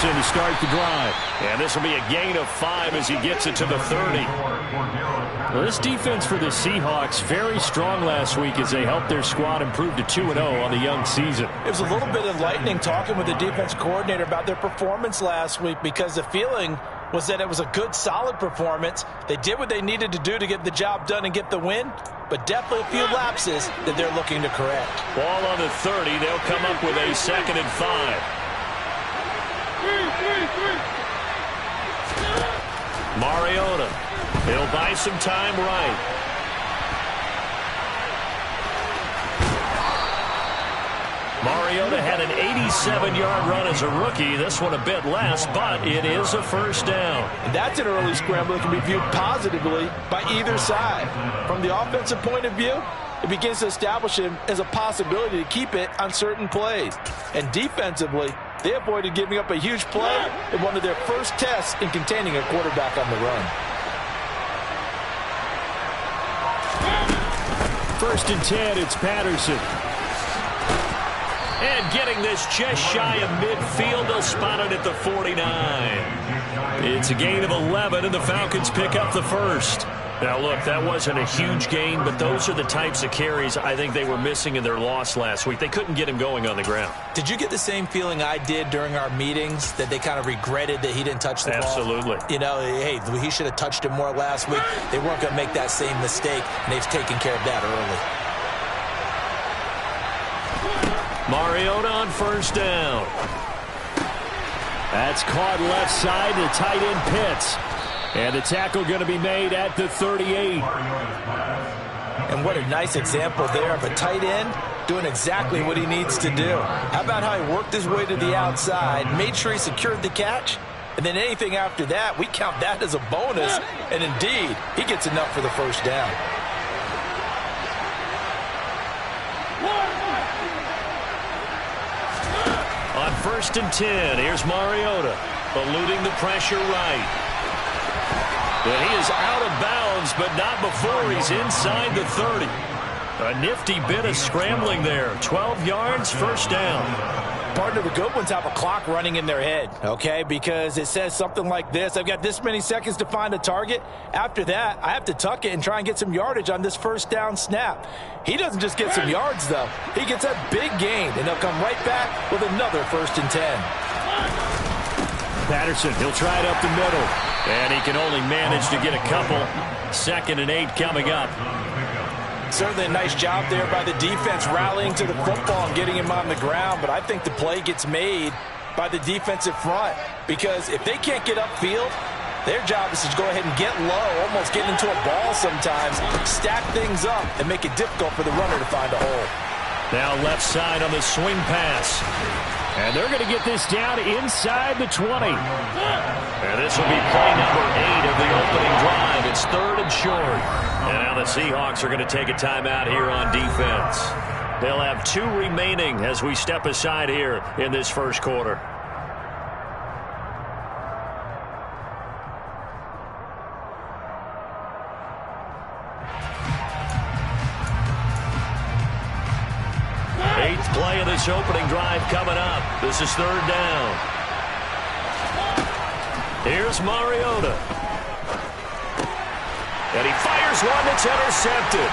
Patterson to start the drive. And this will be a gain of 5 as he gets it to the 30. Well, this defense for the Seahawks very strong last week as they helped their squad improve to 2-0 on the young season. It was a little bit enlightening talking with the defense coordinator about their performance last week, because the feeling was that it was a good, solid performance. They did what they needed to do to get the job done and get the win, but definitely a few lapses that they're looking to correct. Ball on the 30. They'll come up with a 2nd and 5. Mariota. He'll buy some time right. Mariota had an 87-yard run as a rookie. This one a bit less, but it is a first down. And that's an early scramble that can be viewed positively by either side. From the offensive point of view, it begins to establish him as a possibility to keep it on certain plays. And defensively, they avoided giving up a huge play in one of their first tests in containing a quarterback on the run. 1st and 10, it's Patterson. And getting this just shy of midfield, they'll spot it at the 49. It's a gain of 11, and the Falcons pick up the first. Now, look, that wasn't a huge gain, but those are the types of carries I think they were missing in their loss last week. They couldn't get him going on the ground. Did you get the same feeling I did during our meetings, that they kind of regretted that he didn't touch the ball? Absolutely. You know, hey, he should have touched it more last week. They weren't going to make that same mistake, and they've taken care of that early. Mariota on 1st down. That's caught left side to tight end Pitts. And the tackle going to be made at the 38. And what a nice example there of a tight end doing exactly what he needs to do. How about how he worked his way to the outside, made sure he secured the catch, and then anything after that, we count that as a bonus. And indeed, he gets enough for the first down. On 1st and 10, here's Mariota, eluding the pressure right. And he is out of bounds, but not before he's inside the 30. A nifty bit of scrambling there. 12 yards, first down. Partner, the good ones have a clock running in their head, okay? Because it says something like this: I've got this many seconds to find a target. After that, I have to tuck it and try and get some yardage on this first down snap. He doesn't just get some yards, though. He gets a big gain, and they'll come right back with another 1st and 10. Patterson, he'll try it up the middle. And he can only manage to get a couple. 2nd and 8 coming up. Certainly a nice job there by the defense rallying to the football and getting him on the ground, but I think the play gets made by the defensive front, because if they can't get upfield, their job is to go ahead and get low, almost get into a ball sometimes, stack things up, and make it difficult for the runner to find a hole. Now left side on the swing pass. And they're going to get this down inside the 20. And this will be play number 8 of the opening drive. It's 3rd and short. And now the Seahawks are going to take a timeout here on defense. They'll have 2 remaining as we step aside here in this first quarter. Eighth play of this opening drive coming up. This is 3rd down. Here's Mariota. And he fires one that's intercepted.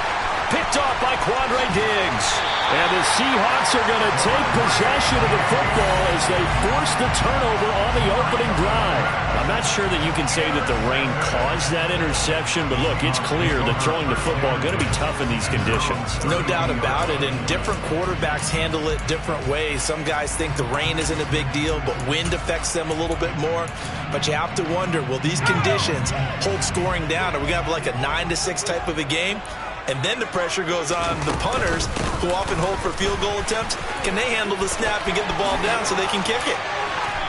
Picked off by Quandre Diggs. And the Seahawks are going to take possession of the football as they force the turnover on the opening drive. I'm not sure that you can say that the rain caused that interception, but look, it's clear that throwing the football is going to be tough in these conditions. No doubt about it, and different quarterbacks handle it different ways. Some guys think the rain isn't a big deal, but wind affects them a little bit more. But you have to wonder, will these conditions hold scoring down? Are we going to have like a 9-6 type of a game? And then the pressure goes on the punters, who often hold for field goal attempts. Can they handle the snap and get the ball down so they can kick it?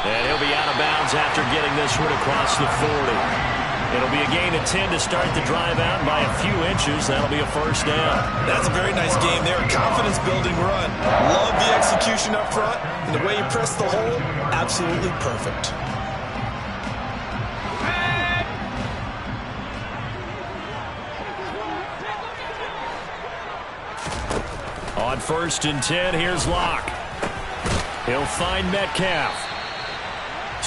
And he'll be out of bounds after getting this one across the 40. It'll be a gain of 10 to start the drive out by a few inches. That'll be a first down. That's a very nice game there. Confidence-building run. Love the execution up front. And the way he pressed the hole, absolutely perfect. On 1st and 10, here's Locke. He'll find Metcalf.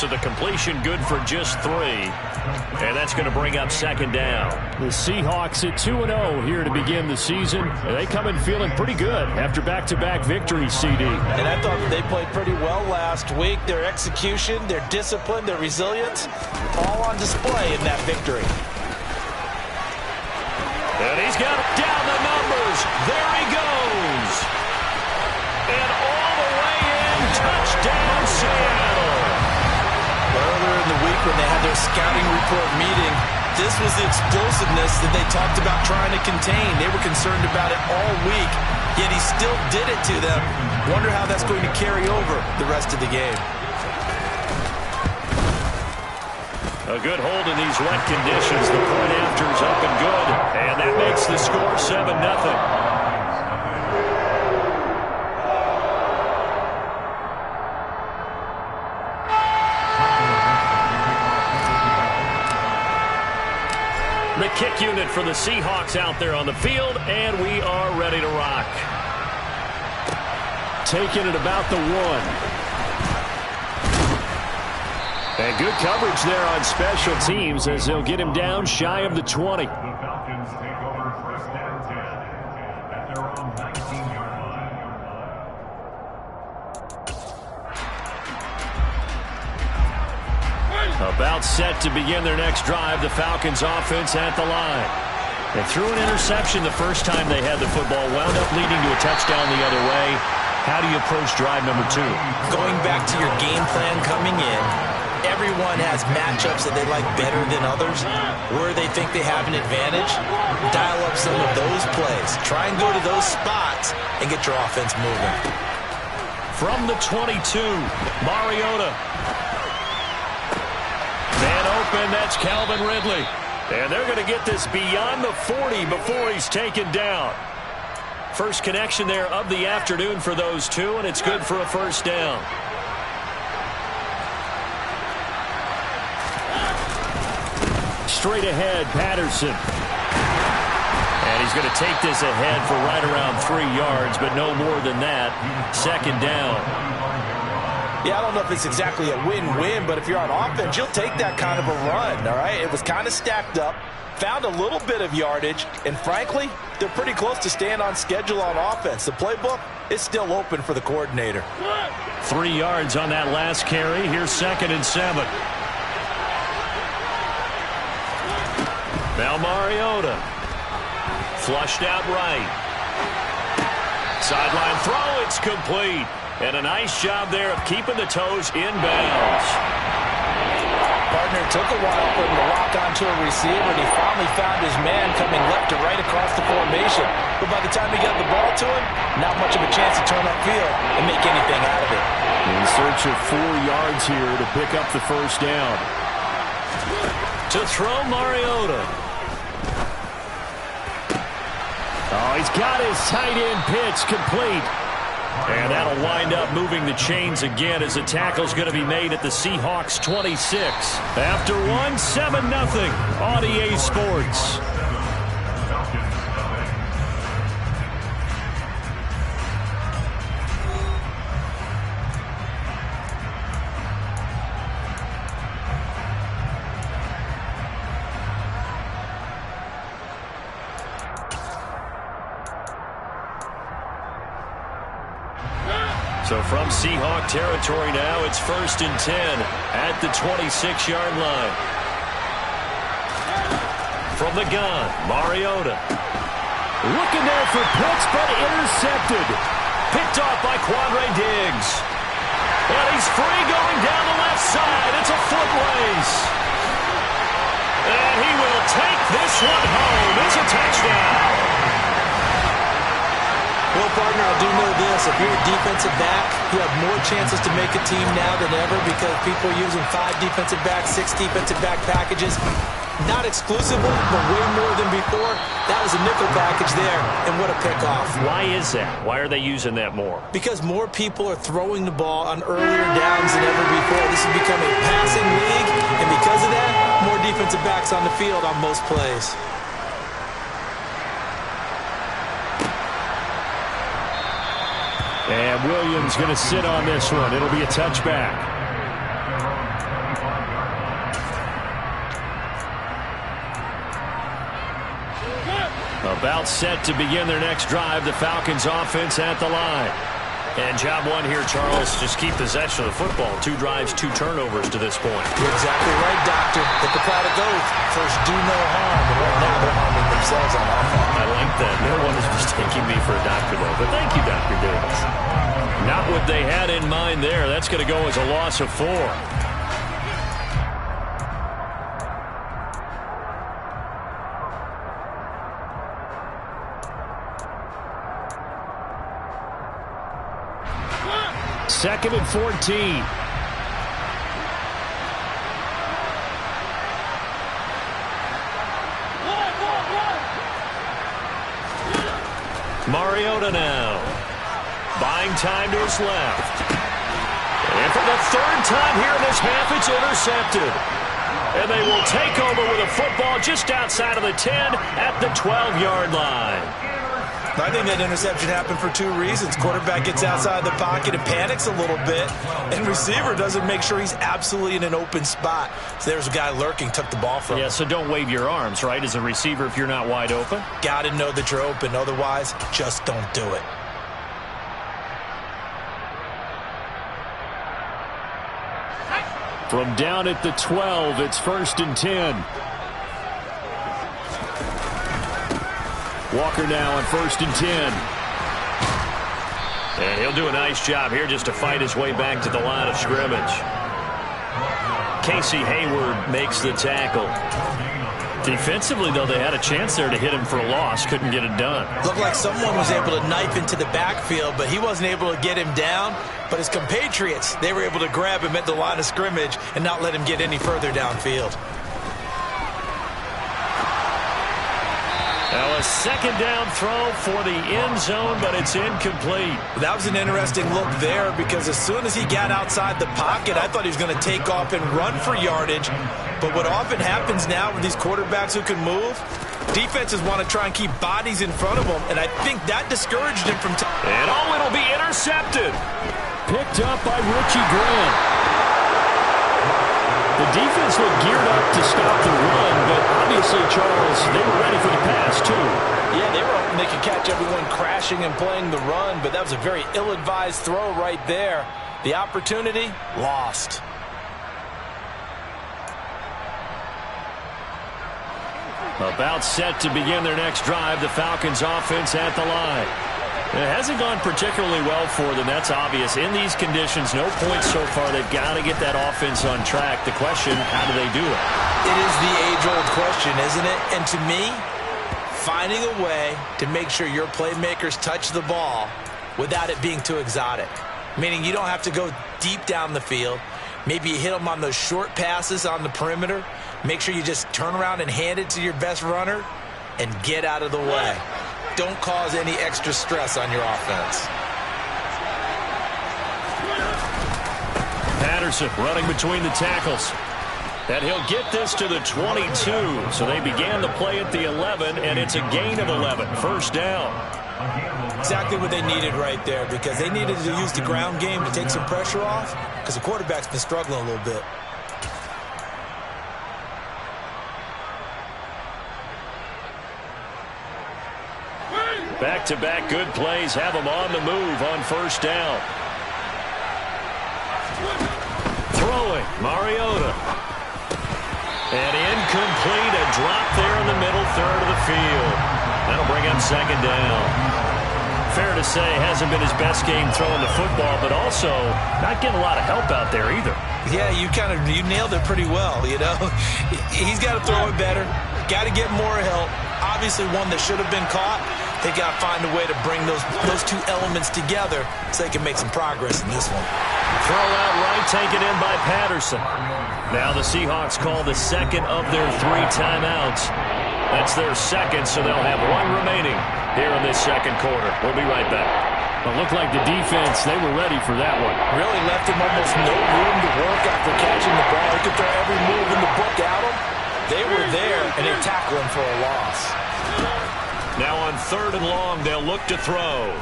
So the completion good for just 3. And that's going to bring up second down. The Seahawks at 2-0 here to begin the season. And they come in feeling pretty good after back-to-back victories, CD. And I thought they played pretty well last week. Their execution, their discipline, their resilience, all on display in that victory. And he's got down the numbers. There he goes. And all the way in, touchdown Seattle. Earlier in the week when they had their scouting report meeting, this was the explosiveness that they talked about trying to contain. They were concerned about it all week, yet he still did it to them. Wonder how that's going to carry over the rest of the game. A good hold in these wet conditions. The point after's up and good. And that makes the score 7-0. The kick unit for the Seahawks out there on the field, and we are ready to rock. Taking it about the 1. And good coverage there on special teams as they'll get him down shy of the 20. The Falcons take over first and 10 at their own 19-yard line. About set to begin their next drive, the Falcons offense at the line. They threw an interception the first time they had the football, wound up leading to a touchdown the other way. How do you approach drive number 2? Going back to your game plan coming in, everyone has matchups that they like better than others. Where they think they have an advantage, dial up some of those plays. Try and go to those spots and get your offense moving. From the 22, Mariota. Man open, that's Calvin Ridley. And they're going to get this beyond the 40 before he's taken down. First connection there of the afternoon for those two, and it's good for a first down. Straight ahead, Patterson. And he's going to take this ahead for right around 3 yards, but no more than that. Second down. Yeah, I don't know if it's exactly a win-win, but if you're on offense, you'll take that kind of a run, all right? It was kind of stacked up, found a little bit of yardage, and frankly, they're pretty close to staying on schedule on offense. The playbook is still open for the coordinator. 3 yards on that last carry. Here's 2nd and 7. Now Mariota. Flushed out right. Sideline throw, it's complete. And a nice job there of keeping the toes inbounds. Partner took a while for him to lock onto a receiver, and he finally found his man coming left to right across the formation. But by the time he got the ball to him, not much of a chance to turn upfield and make anything out of it. In search of 4 yards here to pick up the first down. To throw Mariota. Oh, he's got his tight end pitch complete. And that'll wind up moving the chains again as the tackle's going to be made at the Seahawks 26. After 1, 7-0 on EA Sports. So from Seahawk territory now, it's 1st and 10 at the 26-yard line. From the gun, Mariota. Looking there for Pitts, but intercepted. Picked off by Quandre Diggs. And he's free going down the left side. It's a foot race. And he will take this one home. It's a touchdown. Well, partner, I do know this. If you're a defensive back, you have more chances to make a team now than ever because people are using 5 defensive backs, 6 defensive back packages. Not exclusively, but way more than before. That was a nickel package there, and what a pickoff. Why is that? Why are they using that more? Because more people are throwing the ball on earlier downs than ever before. This has become a passing league, and because of that, more defensive backs on the field on most plays. And Williams going to sit on this one. It'll be a touchback. About set to begin their next drive. The Falcons offense at the line. And job one here, Charles, just keep possession of the football. 2 drives, 2 turnovers to this point. You're exactly right, Doctor. Hit the pot of gold. First, do no harm, and right now they're harming themselves on offense. I like that. No one is mistaking me for a doctor, though. But thank you, Dr. Davis. Not what they had in mind there. That's going to go as a loss of 4. Second and 14. Mariota now. Buying time to his left. And for the 3rd time here in this half, it's intercepted. And they will take over with a football just outside of the 10 at the 12-yard line. I think that interception happened for 2 reasons. Quarterback gets outside the pocket and panics a little bit, and receiver doesn't make sure he's absolutely in an open spot. So there's a guy lurking, took the ball from him. Yeah, so don't wave your arms, right, as a receiver if you're not wide open. Got to know that you're open. Otherwise, just don't do it. From down at the 12, it's 1st and 10. Walker now on 1st and 10. And he'll do a nice job here just to fight his way back to the line of scrimmage. Casey Hayward makes the tackle. Defensively, though, they had a chance there to hit him for a loss. Couldn't get it done. Looked like someone was able to knife into the backfield, but he wasn't able to get him down. But his compatriots, they were able to grab him at the line of scrimmage and not let him get any further downfield. Now a 2nd down throw for the end zone, but it's incomplete. That was an interesting look there because as soon as he got outside the pocket, I thought he was going to take off and run for yardage. But what often happens now with these quarterbacks who can move, defenses want to try and keep bodies in front of them, and I think that discouraged him from and it'll be intercepted. Picked up by Richie Grant. The defense looked geared up to stop the run, but obviously, Charles, they were ready for the pass, too. Yeah, they were hoping they could catch everyone crashing and playing the run, but that was a very ill-advised throw right there. The opportunity, lost. About set to begin their next drive, the Falcons offense at the line. It hasn't gone particularly well for them. That's obvious. In these conditions, no points so far. They've got to get that offense on track. The question, how do they do it? It is the age-old question, isn't it? And to me, finding a way to make sure your playmakers touch the ball without it being too exotic. Meaning you don't have to go deep down the field. Maybe you hit them on those short passes on the perimeter. Make sure you just turn around and hand it to your best runner and get out of the way. Don't cause any extra stress on your offense. Patterson running between the tackles. And he'll get this to the 22. So they began the play at the 11, and it's a gain of 11. 1st down. Exactly what they needed right there because they needed to use the ground game to take some pressure off because the quarterback's been struggling a little bit. Back-to-back good plays have them on the move on 1st down. Throwing, Mariota. And incomplete, a drop there in the middle 3rd of the field. That'll bring up 2nd down. Fair to say, hasn't been his best game throwing the football, but also not getting a lot of help out there either. Yeah, you nailed it pretty well, you know. He's got to throw it better. Got to get more help. Obviously one that should have been caught. They got to find a way to bring those 2 elements together so they can make some progress in this one. Throw out right, taken in by Patterson. Now the Seahawks call the 2nd of their 3 timeouts. That's their 2nd, so they'll have 1 remaining here in this 2nd quarter. We'll be right back. It looked like the defense, they were ready for that one. Really left him almost no room to work after catching the ball. He could throw every move in the book at him. They were there, and they tackled him for a loss. Now on 3rd and long, they'll look to throw.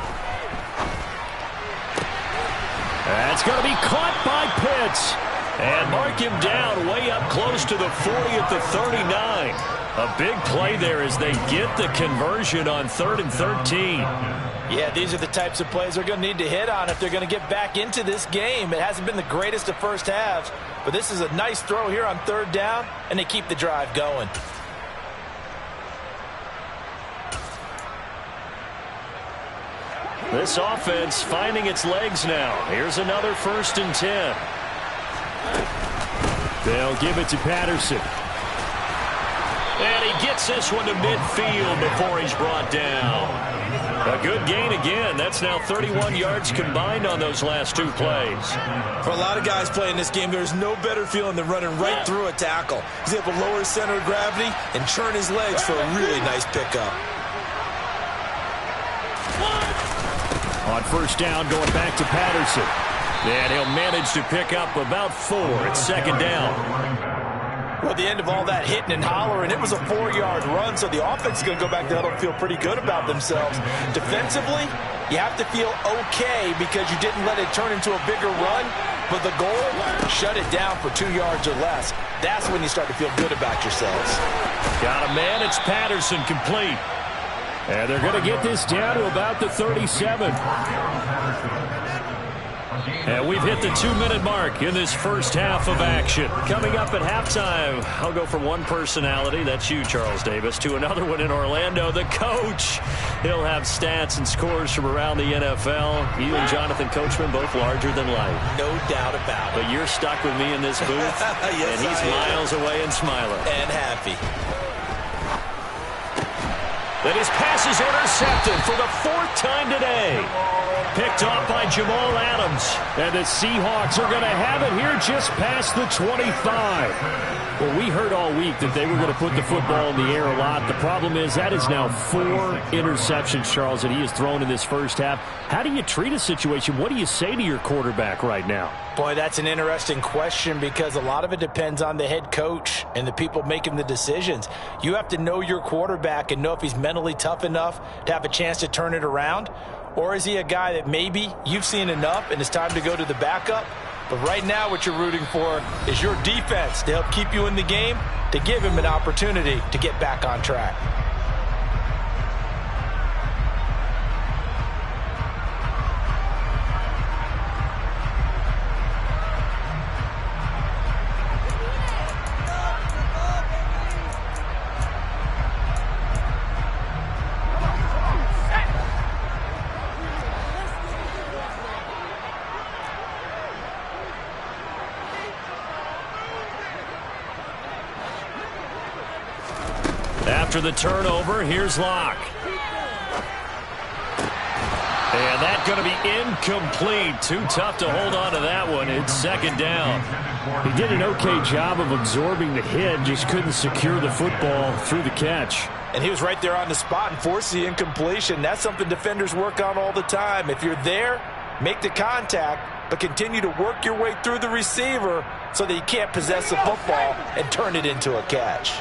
That's going to be caught by Pitts. And mark him down way up close to the 40 at the 39. A big play there as they get the conversion on 3rd and 13. Yeah, these are the types of plays they're going to need to hit on if they're going to get back into this game. It hasn't been the greatest of first halves, but this is a nice throw here on 3rd down, and they keep the drive going. This offense finding its legs now. Here's another 1st and 10. They'll give it to Patterson. And he gets this one to midfield before he's brought down. A good gain again. That's now 31 yards combined on those last 2 plays. For a lot of guys playing this game, there's no better feeling than running right through a tackle. He's able to lower his center of gravity and churn his legs for a really nice pickup. On 1st down, going back to Patterson. And he'll manage to pick up about 4 at 2nd down. Well, at the end of all that hitting and hollering, it was a 4-yard run, so the offense is going to go back there and feel pretty good about themselves. Defensively, you have to feel okay because you didn't let it turn into a bigger run, but the goal, shut it down for 2 yards or less. That's when you start to feel good about yourselves. Got a man, it's Patterson, complete. And they're going to get this down to about the 37. And we've hit the 2-minute mark in this first half of action. Coming up at halftime, I'll go from one personality, that's you, Charles Davis, to another one in Orlando, the coach. He'll have stats and scores from around the NFL. You and Jonathan Coachman, both larger than life. No doubt about it. But you're stuck with me in this booth, yes, and he's miles away and smiling. And happy. Then his pass is intercepted for the 4th time today. Picked off by Jamal Adams. And the Seahawks are going to have it here just past the 25. Well, we heard all week that they were going to put the football in the air a lot. The problem is that is now 4 interceptions, Charles, that he has thrown in this first half. How do you treat a situation? What do you say to your quarterback right now? Boy, that's an interesting question because a lot of it depends on the head coach and the people making the decisions. You have to know your quarterback and know if he's mentally tough enough to have a chance to turn it around. Or is he a guy that maybe you've seen enough and it's time to go to the backup? But right now what you're rooting for is your defense to help keep you in the game, to give him an opportunity to get back on track. After the turnover, here's Locke. And that's going to be incomplete. Too tough to hold on to that one. It's 2nd down. He did an okay job of absorbing the hit, just couldn't secure the football through the catch. And he was right there on the spot and forced the incompletion. That's something defenders work on all the time. If you're there, make the contact, but continue to work your way through the receiver so that you can't possess the football and turn it into a catch.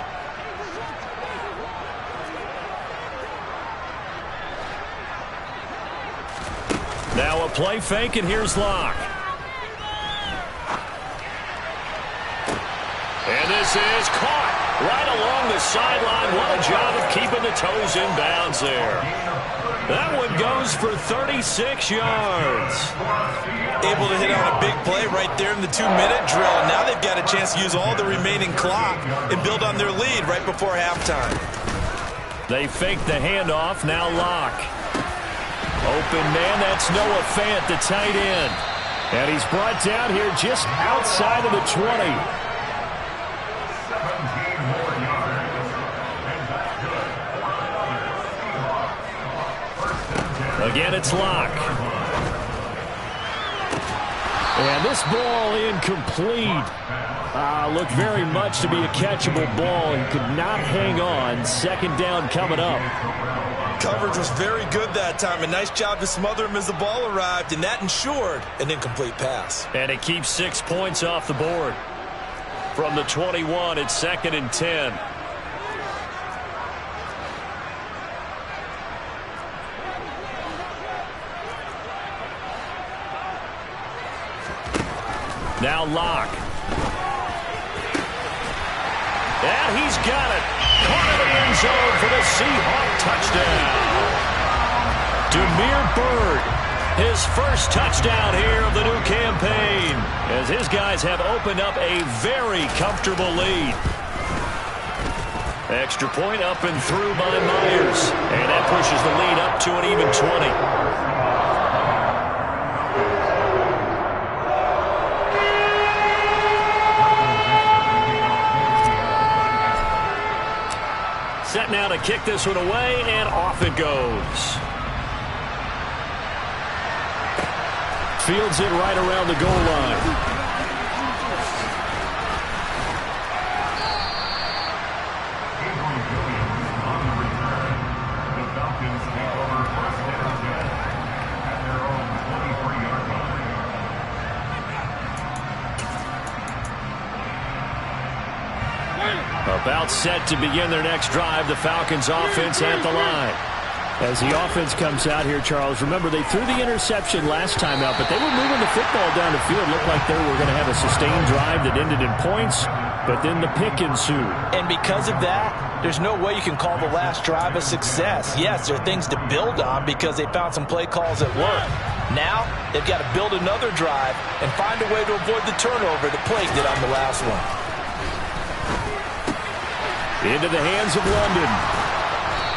Now a play fake, and here's Locke. And this is caught right along the sideline. What a job of keeping the toes in bounds there. That one goes for 36 yards. Able to hit on a big play right there in the 2-minute drill. Now they've got a chance to use all the remaining clock and build on their lead right before halftime. They fake the handoff. Now Locke. Open man, that's Noah Fant, the tight end. And he's brought down here just outside of the 20. 17 more yards. And that's good. Again, it's Locke. And this ball incomplete. Looked very much to be a catchable ball. He could not hang on. 2nd down coming up. Coverage was very good that time. A nice job to smother him as the ball arrived, and that ensured an incomplete pass. And it keeps 6 points off the board. From the 21, it's 2nd and 10. Now Locke. And he's got it. Caught in the end zone for the Seahawk touchdown. Damiere Byrd, his first touchdown here of the new campaign, as his guys have opened up a very comfortable lead. Extra point up and through by Myers, and that pushes the lead up to an even 20. Set now to kick this one away, and off it goes. Fields it right around the goal line. The Falcons take over first down 10 at their own 23-yard line. About set to begin their next drive, the Falcons offense at the line. As the offense comes out here, Charles, remember they threw the interception last time out, but they were moving the football down the field. Looked like they were going to have a sustained drive that ended in points, but then the pick ensued. And because of that, there's no way you can call the last drive a success. Yes, there are things to build on because they found some play calls at work. Now, they've got to build another drive and find a way to avoid the turnover that plagued it on the last one. Into the hands of London.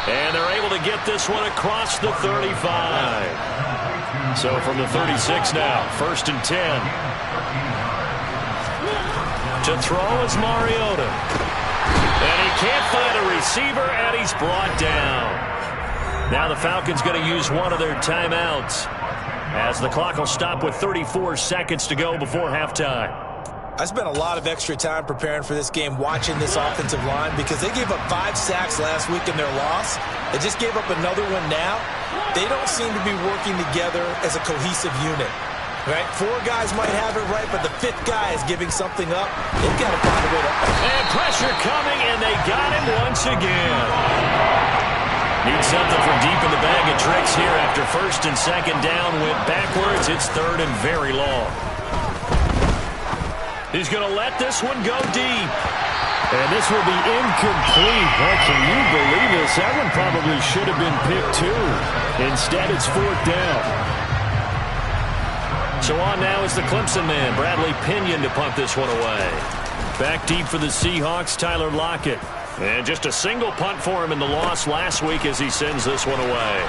And they're able to get this one across the 35. So from the 36 now, 1st and 10. To throw is Mariota. And he can't find a receiver, and he's brought down. Now the Falcons going to use one of their timeouts, as the clock will stop with 34 seconds to go before halftime. I spent a lot of extra time preparing for this game watching this offensive line because they gave up 5 sacks last week in their loss. They just gave up another one now. They don't seem to be working together as a cohesive unit. Right? 4 guys might have it right, but the 5th guy is giving something up. They've got to find a way to... And pressure coming, and they got him once again. Need something from deep in the bag of tricks here after 1st and 2nd down. Went backwards. It's 3rd and very long. He's going to let this one go deep. And this will be incomplete. Well, can you believe this? That one probably should have been picked too. Instead, it's 4th down. So on now is the Clemson man, Bradley Pinion, to punt this one away. Back deep for the Seahawks, Tyler Lockett. And just a single punt for him in the loss last week as he sends this one away.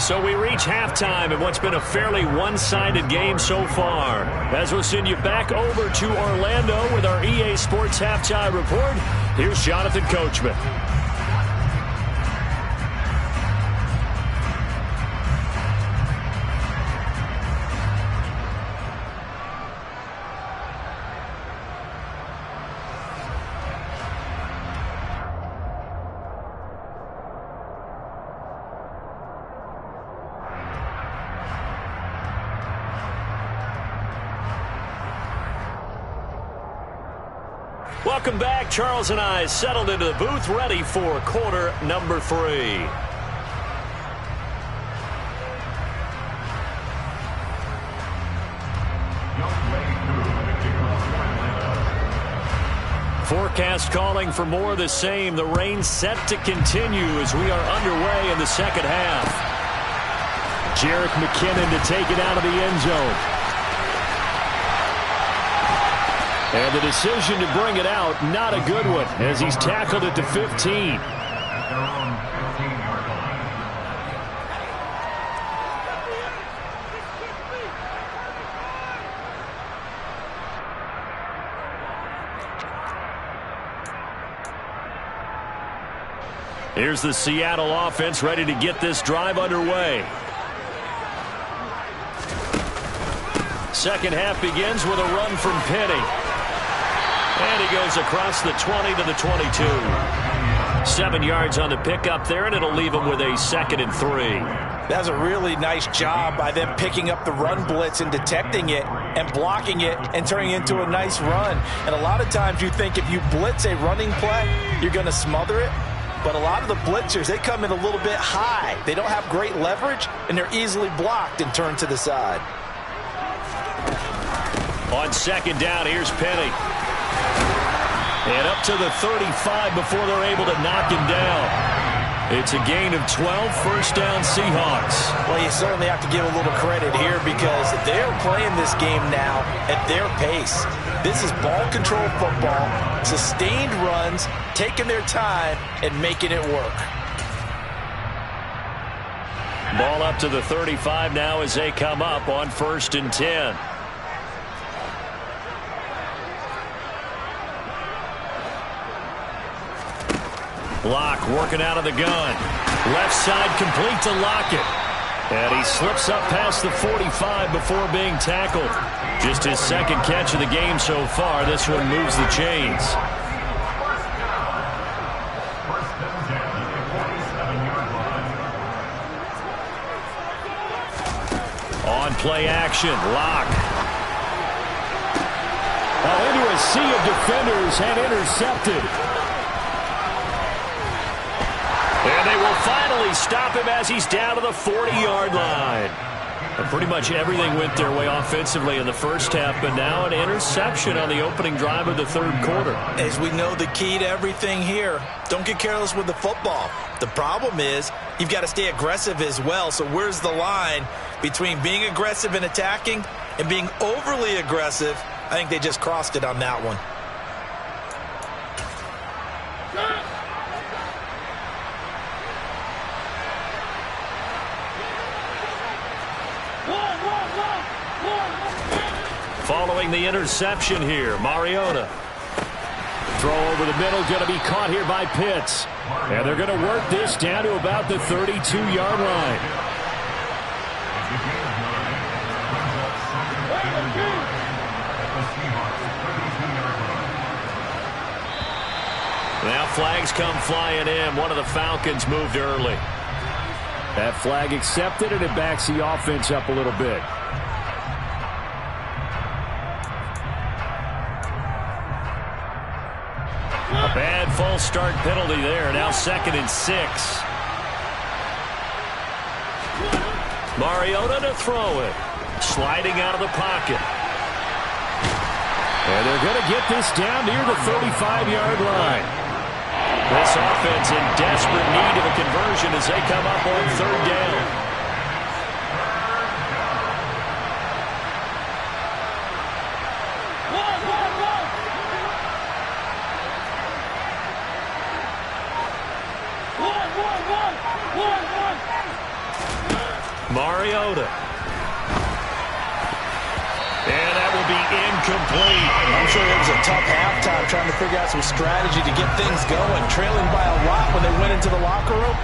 So we reach halftime in what's been a fairly one-sided game so far. As we'll send you back over to Orlando with our EA Sports Halftime Report, here's Jonathan Coachman. Welcome back. Charles and I settled into the booth, ready for quarter number 3. Forecast calling for more of the same. The rain set to continue as we are underway in the second half. Jerick McKinnon to take it out of the end zone. And the decision to bring it out, not a good one, as he's tackled it to 15. Here's the Seattle offense ready to get this drive underway. Second half begins with a run from Penny. And he goes across the 20 to the 22. 7 yards on the pickup there, and it'll leave him with a 2nd and 3. That's a really nice job by them picking up the run blitz and detecting it and blocking it and turning it into a nice run. And a lot of times you think if you blitz a running play, you're going to smother it. But a lot of the blitzers, they come in a little bit high. They don't have great leverage, and they're easily blocked and turned to the side. On second down, here's Penny. And up to the 35 before they're able to knock him down. It's a gain of 12, first down Seahawks. Well, you certainly have to give a little credit here because they're playing this game now at their pace. This is ball control football, sustained runs, taking their time, and making it work. Ball up to the 35 now as they come up on 1st and 10. Locke working out of the gun. Left side complete to Lockett. And he slips up past the 45 before being tackled. Just his second catch of the game so far. This one moves the chains. On play action, Locke. Into a sea of defenders and intercepted. And they will finally stop him as he's down to the 40-yard line. And pretty much everything went their way offensively in the first half, but now an interception on the opening drive of the third quarter. As we know, the key to everything here, don't get careless with the football. The problem is you've got to stay aggressive as well. So where's the line between being aggressive and attacking and being overly aggressive? I think they just crossed it on that one. Following the interception here, Mariota. Throw over the middle, going to be caught here by Pitts. And they're going to work this down to about the 32-yard line. Now flags come flying in. One of the Falcons moved early. That flag accepted, and it backs the offense up a little bit. A bad false start penalty there. Now 2nd and 6. Mariota to throw it. Sliding out of the pocket. And they're going to get this down near the 35-yard line. This offense in desperate need of a conversion as they come up on 3rd down. Mariota. And that will be incomplete. I'm sure it was a tough halftime trying to figure out some strategy to get things going. Trailing by a lot when they went into the locker room.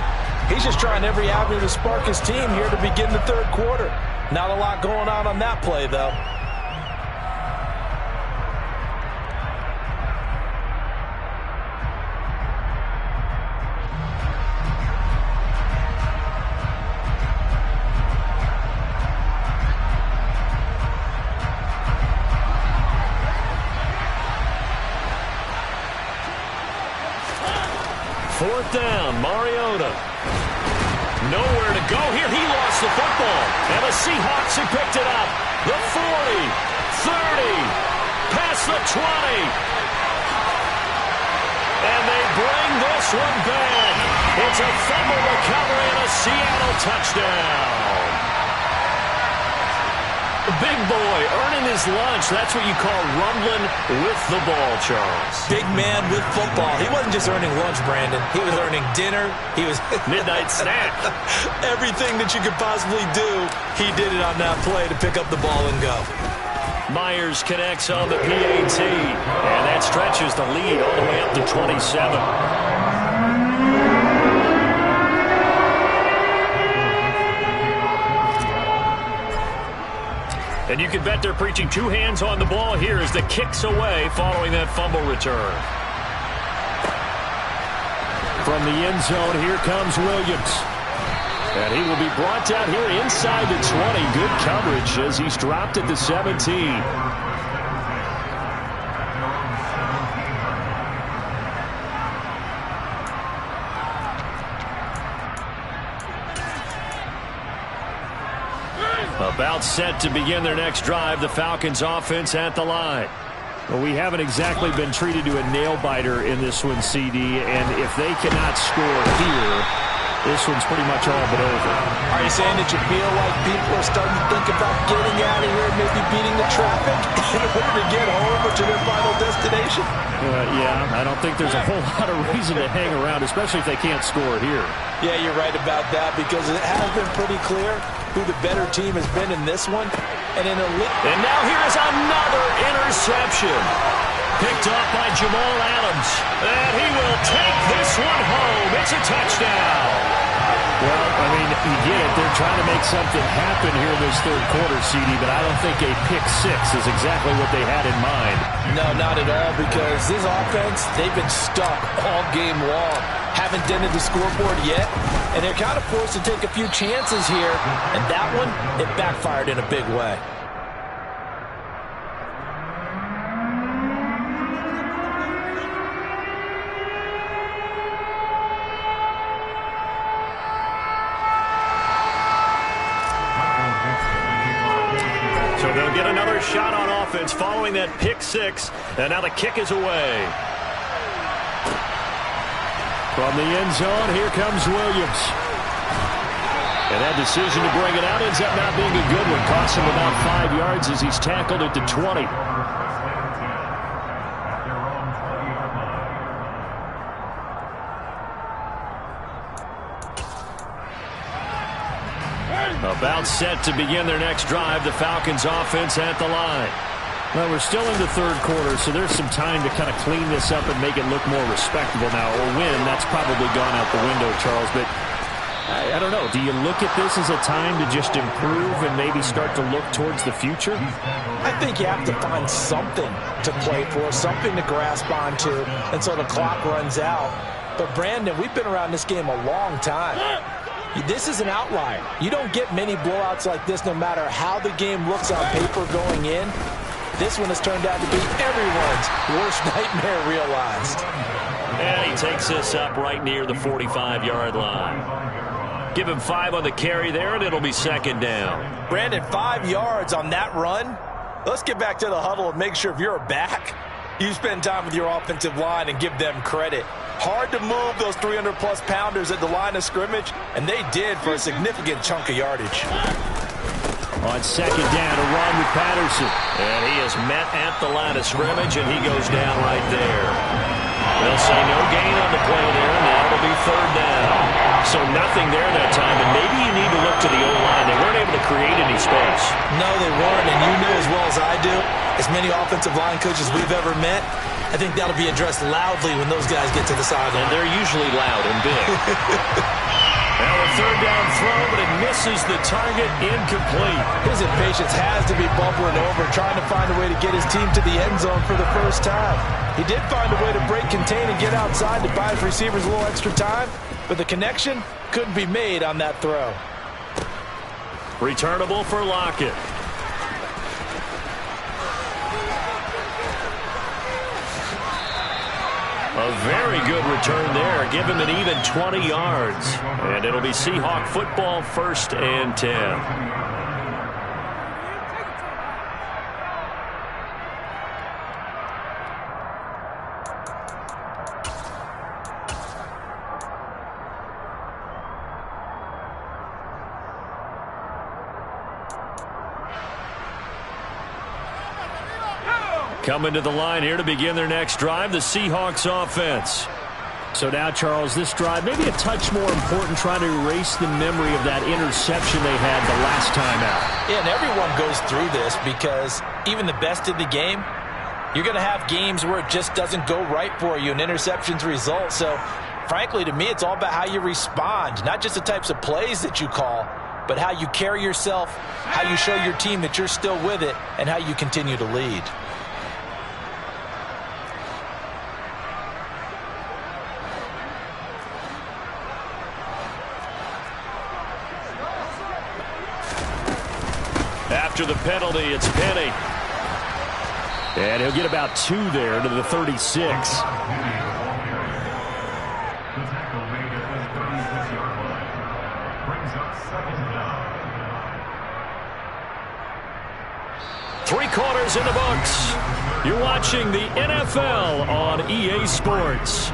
He's just trying every avenue to spark his team here to begin the third quarter. Not a lot going on that play, though. Fourth down, Mariota. Nowhere to go here. He lost the football. And the Seahawks have picked it up. The 40, 30, past the 20. And they bring this one back. It's a fumble recovery and a Seattle touchdown. Big boy earning his lunch. That's what you call rumbling with the ball, Charles. Big man with football. He wasn't just earning lunch, Brandon. He was earning dinner. He was midnight snack. Everything that you could possibly do, he did it on that play to pick up the ball and go. Myers connects on the PAT, and that stretches the lead all the way up to 27. And you can bet they're preaching two hands on the ball here as the kick's away following that fumble return. From the end zone, here comes Williams. And he will be brought down here inside the 20. Good coverage as he's dropped at the 17. A About set to begin their next drive, the Falcons offense at the line. Well, we haven't exactly been treated to a nail-biter in this one, CD, and if they cannot score here, this one's pretty much all but over. Are you saying that you feel like people are starting to think about getting out of here and maybe beating the traffic in order to get home or to their final destination? Yeah, I don't think there's a whole lot of reason to hang around, especially if they can't score here. Yeah, you're right about that because it has been pretty clear who the better team has been in this one. And now here's another interception. Picked off by Jamal Adams. And he will take this one home. It's a touchdown. Well, I mean, you get it. They're trying to make something happen here in this third quarter, CD, but I don't think a pick six is exactly what they had in mind. No, not at all, because this offense, they've been stuck all game long. Haven't dented the scoreboard yet, and they're kind of forced to take a few chances here, and that one, it backfired in a big way. So they'll get another shot on offense following that pick six. And now the kick is away. From the end zone, here comes Williams. And that decision to bring it out ends up not being a good one. Costs him about 5 yards as he's tackled at the 20. About set to begin their next drive, the Falcons offense at the line. Well, we're still in the third quarter, so there's some time to kind of clean this up and make it look more respectable now. Or win, that's probably gone out the window, Charles. But I don't know. Do you look at this as a time to just improve and maybe start to look towards the future? I think you have to find something to play for, something to grasp onto until the clock runs out. But, Brandon, we've been around this game a long time. This is an outlier. You don't get many blowouts like this no matter how the game looks on paper going in. This one has turned out to be everyone's worst nightmare realized. And he takes this up right near the 45-yard line. Give him 5 on the carry there, and it'll be second down. Brandon, 5 yards on that run. Let's get back to the huddle and make sure if you're a back, you spend time with your offensive line and give them credit. Hard to move those 300-plus pounders at the line of scrimmage, and they did for a significant chunk of yardage. On second down, a run with Patterson. And he is met at the line of scrimmage, and he goes down right there. They'll say no gain on the play there, and now it'll be third down. So nothing there that time, and maybe you need to look to the O-line. They weren't able to create any space. No, they weren't, and you know as well as I do, as many offensive line coaches we've ever met, I think that'll be addressed loudly when those guys get to the sideline. And they're usually loud and big. Now a third down throw, but it misses the target, incomplete. His impatience has to be bubbling over, trying to find a way to get his team to the end zone for the first time. He did find a way to break, contain, and get outside to buy his receivers a little extra time, but the connection couldn't be made on that throw. Returnable for Lockett. A very good return there. Give him an even 20 yards. And it'll be Seahawk football, 1st and 10. Coming to the line here to begin their next drive, the Seahawks offense. So now, Charles, this drive maybe a touch more important, trying to erase the memory of that interception they had the last time out. Yeah, and everyone goes through this because even the best in the game, you're going to have games where it just doesn't go right for you and interceptions result. So, frankly, to me, it's all about how you respond, not just the types of plays that you call, but how you carry yourself, how you show your team that you're still with it, and how you continue to lead. After the penalty, it's Penny. And he'll get about 2 there to the 36. The tackle made at the 36-yard line brings up second down. 3 quarters in the books. You're watching the NFL on EA Sports.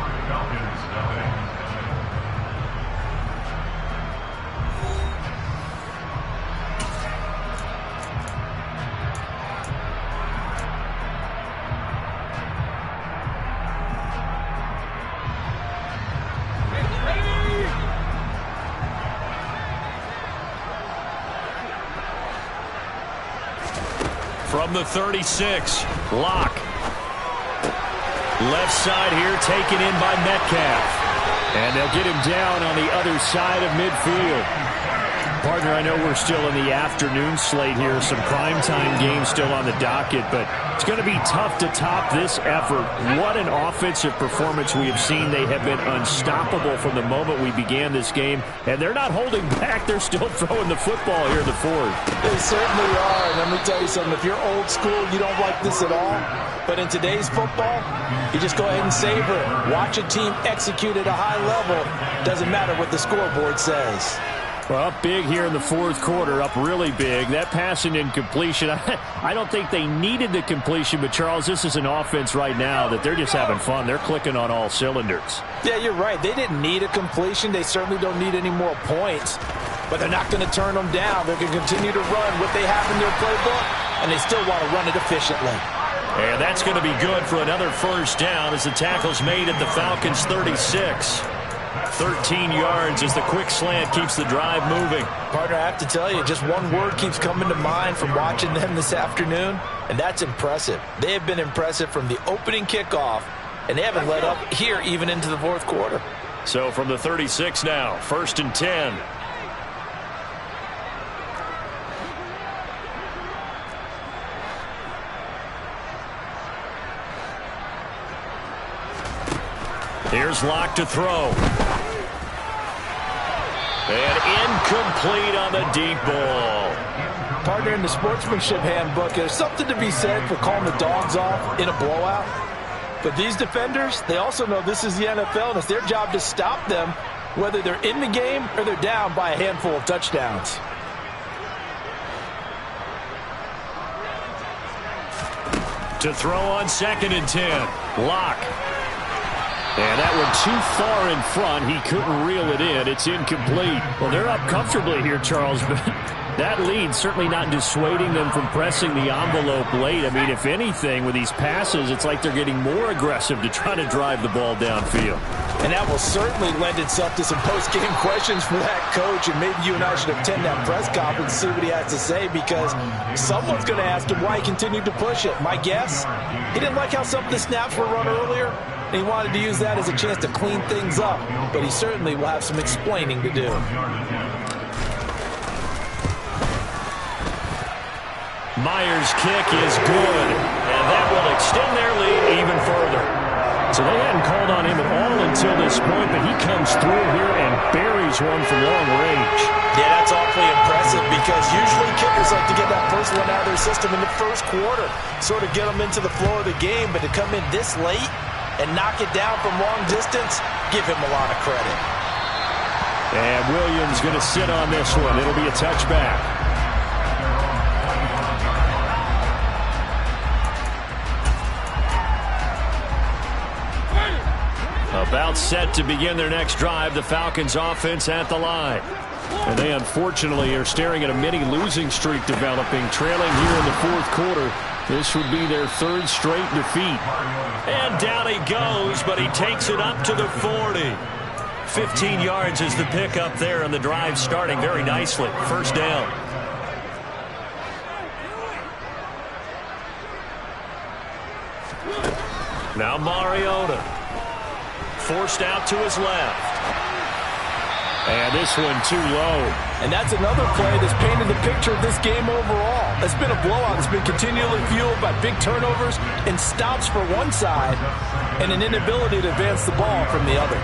From the 36, Locke. Left side here taken in by Metcalf. And they'll get him down on the other side of midfield. Partner, I know we're still in the afternoon slate here. Some primetime games still on the docket, but it's going to be tough to top this effort. What an offensive performance we have seen. They have been unstoppable from the moment we began this game, and they're not holding back. They're still throwing the football here in the fourth. They certainly are, and let me tell you something. If you're old school, you don't like this at all. But in today's football, you just go ahead and savor it. Watch a team execute at a high level. Doesn't matter what the scoreboard says. Well, up big here in the fourth quarter, up really big. That passing incompletion, I don't think they needed the completion, but, Charles, this is an offense right now that they're just having fun. They're clicking on all cylinders. Yeah, you're right. They didn't need a completion. They certainly don't need any more points, but they're not going to turn them down. They're going to continue to run what they have in their playbook, and they still want to run it efficiently. And that's going to be good for another first down as the tackle's made at the Falcons' 36. 13 yards as the quick slant keeps the drive moving. Partner, I have to tell you, just one word keeps coming to mind from watching them this afternoon, and that's impressive. They have been impressive from the opening kickoff, and they haven't let up here even into the fourth quarter. So from the 36 now, 1st and 10. Here's Locke to throw. And incomplete on the deep ball. Partner, in the sportsmanship handbook, there's something to be said for calling the dogs off in a blowout. But these defenders, they also know this is the NFL, and it's their job to stop them, whether they're in the game or they're down by a handful of touchdowns. To throw on 2nd and 10. Locke. And that one too far in front. He couldn't reel it in. It's incomplete. Well, they're up comfortably here, Charles, but that lead certainly not dissuading them from pressing the envelope late. I mean, if anything, with these passes, it's like they're getting more aggressive to try to drive the ball downfield. And that will certainly lend itself to some post-game questions for that coach, and maybe you and I should attend that press conference and see what he has to say, because someone's going to ask him why he continued to push it. My guess, he didn't like how some of the snaps were run earlier, and he wanted to use that as a chance to clean things up, but he certainly will have some explaining to do. Myers' kick is good, and that will extend their lead even further. So they hadn't called on him at all until this point, but he comes through here and buries one from long range. Yeah, that's awfully impressive, because usually kickers like to get that first one out of their system in the first quarter, sort of get them into the flow of the game, but to come in this late and knock it down from long distance, give him a lot of credit. And Williams going to sit on this one. It'll be a touchback. About set to begin their next drive, the Falcons offense at the line. And they unfortunately are staring at a mini losing streak developing, trailing here in the fourth quarter. This would be their 3rd straight defeat. And down he goes, but he takes it up to the 40. 15 yards is the pickup there, and the drive starting very nicely. First down. Now Mariota. Forced out to his left. And this one too low. And that's another play that's painted the picture of this game overall. It's been a blowout. It's been continually fueled by big turnovers and stops for one side and an inability to advance the ball from the other.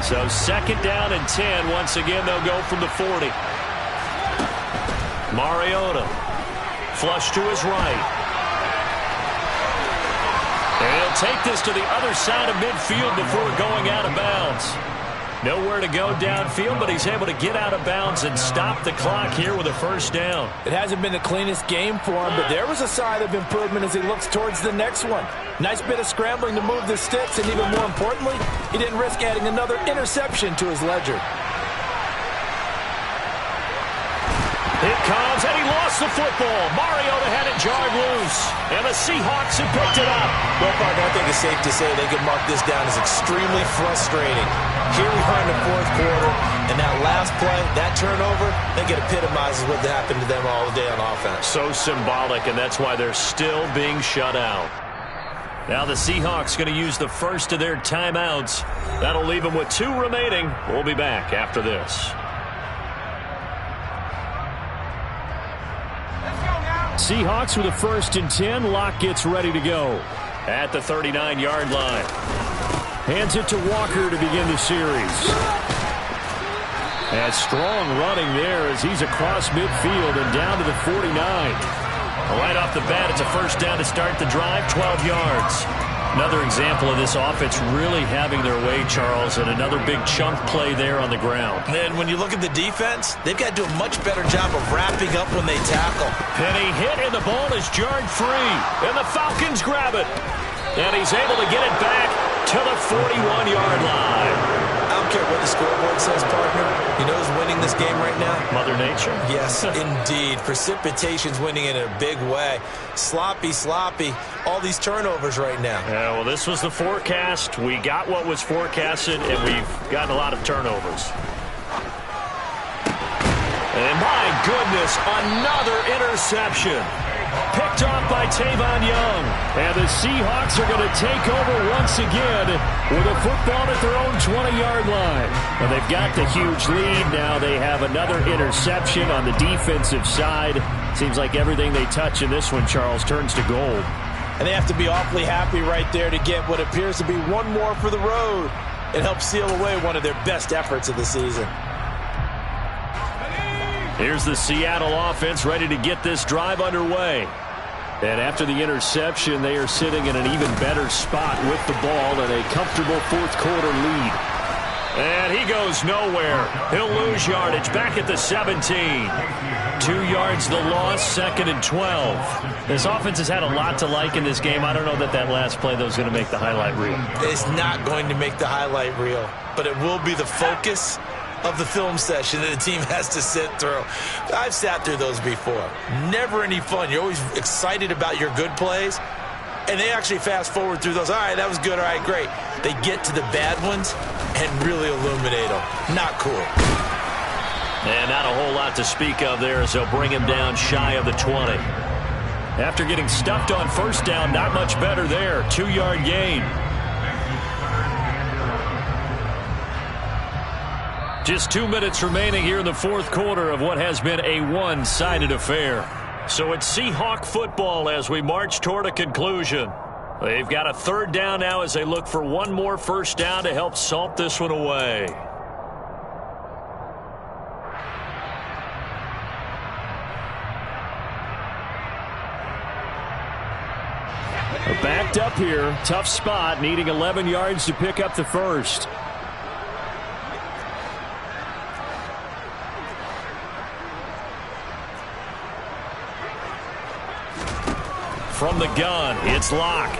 So 2nd down and 10. Once again, they'll go from the 40. Mariota. Flush to his right. And he'll take this to the other side of midfield before going out of bounds. Nowhere to go downfield, but he's able to get out of bounds and stop the clock here with a first down. It hasn't been the cleanest game for him, but there was a sign of improvement as he looks towards the next one. Nice bit of scrambling to move the sticks, and even more importantly, he didn't risk adding another interception to his ledger. It comes, and he lost the football. Mariota had it jarred loose, and the Seahawks have picked it up. Well, partner, I think it's safe to say they can mark this down as extremely frustrating. Here we are in the fourth quarter, and that last play, that turnover, I think it epitomizes what happened to them all day on offense. So symbolic, and that's why they're still being shut out. Now the Seahawks going to use the first of their timeouts. That'll leave them with 2 remaining. We'll be back after this. Seahawks with a 1st and 10. Locke gets ready to go at the 39-yard line. Hands it to Walker to begin the series. And strong running there as he's across midfield and down to the 49. Right off the bat, it's a first down to start the drive, 12 yards. Another example of this offense really having their way, Charles, and another big chunk play there on the ground. And when you look at the defense, they've got to do a much better job of wrapping up when they tackle. Penny hit, and the ball is jarred free. And the Falcons grab it. And he's able to get it back to the 41-yard line. I don't care what the scoreboard says, partner. You know who's winning this game right now? Mother Nature? Yes, indeed. Precipitation's winning in a big way. Sloppy, all these turnovers right now. Yeah, well, this was the forecast. We got what was forecasted, and we've gotten a lot of turnovers. And my goodness, another interception. Picked off by Tavon Young. And the Seahawks are going to take over once again with a football at their own 20-yard line. And they've got the huge lead. Now they have another interception on the defensive side. Seems like everything they touch in this one, Charles, turns to gold. And they have to be awfully happy right there to get what appears to be one more for the road. It helps seal away one of their best efforts of the season. Here's the Seattle offense ready to get this drive underway. And after the interception, they are sitting in an even better spot with the ball and a comfortable fourth quarter lead. And he goes nowhere. He'll lose yardage back at the 17. 2 yards the loss, 2nd and 12. This offense has had a lot to like in this game. I don't know that last play, though, is going to make the highlight reel. It's not going to make the highlight reel, but it will be the focus of the film session that the team has to sit through. I've sat through those before. Never any fun. You're always excited about your good plays, and they actually fast forward through those. All right, that was good. All right, great. They get to the bad ones and really illuminate them. Not cool. And not a whole lot to speak of there as they'll bring him down shy of the 20. After getting stuffed on first down, not much better there. 2-yard gain. Just 2 minutes remaining here in the fourth quarter of what has been a one-sided affair. So it's Seahawk football as we march toward a conclusion. They've got a 3rd down now as they look for one more first down to help salt this one away. Backed up here, tough spot, needing 11 yards to pick up the first. From the gun, it's Locke.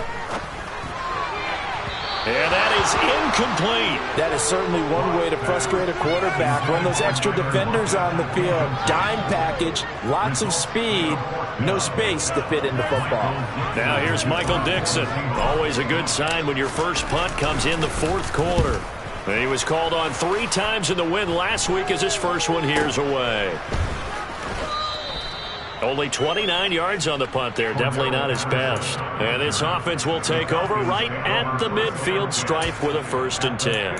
And that is incomplete. That is certainly one way to frustrate a quarterback. Run those extra defenders on the field. Dime package, lots of speed, no space to fit into football. Now here's Michael Dixon. Always a good sign when your first punt comes in the fourth quarter. He was called on 3 times in the win last week as his first one here's away. Only 29 yards on the punt there. Definitely not his best. And this offense will take over right at the midfield stripe with a 1st and 10.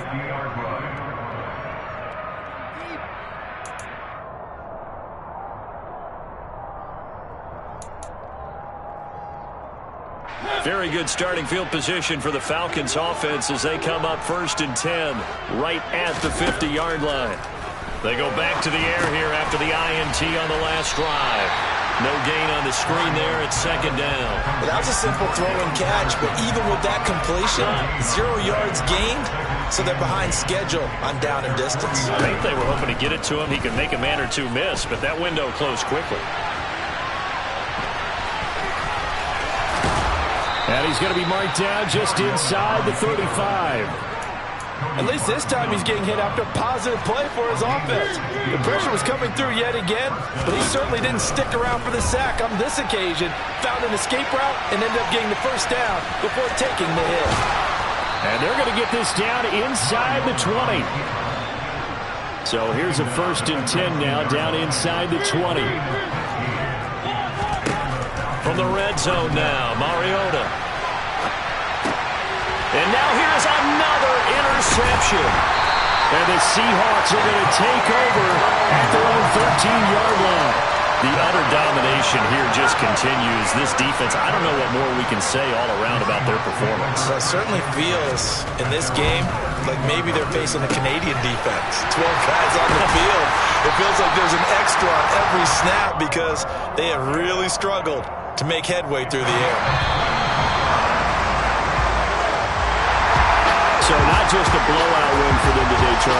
Very good starting field position for the Falcons offense as they come up 1st and 10 right at the 50-yard line. They go back to the air here after the INT on the last drive. No gain on the screen there at second down. Well, that was a simple throw and catch, but even with that completion, 0 yards gained, so they're behind schedule on down and distance. I think they were hoping to get it to him. He could make a man or two miss, but that window closed quickly. And he's going to be marked down just inside the 35. At least this time he's getting hit after a positive play for his offense. The pressure was coming through yet again, but he certainly didn't stick around for the sack on this occasion. Found an escape route and ended up getting the first down before taking the hit. And they're going to get this down inside the 20. So here's a 1st and 10 now, down inside the 20. From the red zone now, Mariota. And now here's another interception. And the Seahawks are going to take over at their own 13-yard line. The utter domination here just continues. This defense, I don't know what more we can say all around about their performance. Well, it certainly feels in this game like maybe they're facing a Canadian defense. 12 guys on the field. It feels like there's an extra on every snap because they have really struggled to make headway through the air. So not just a blowout win for them today, Charles.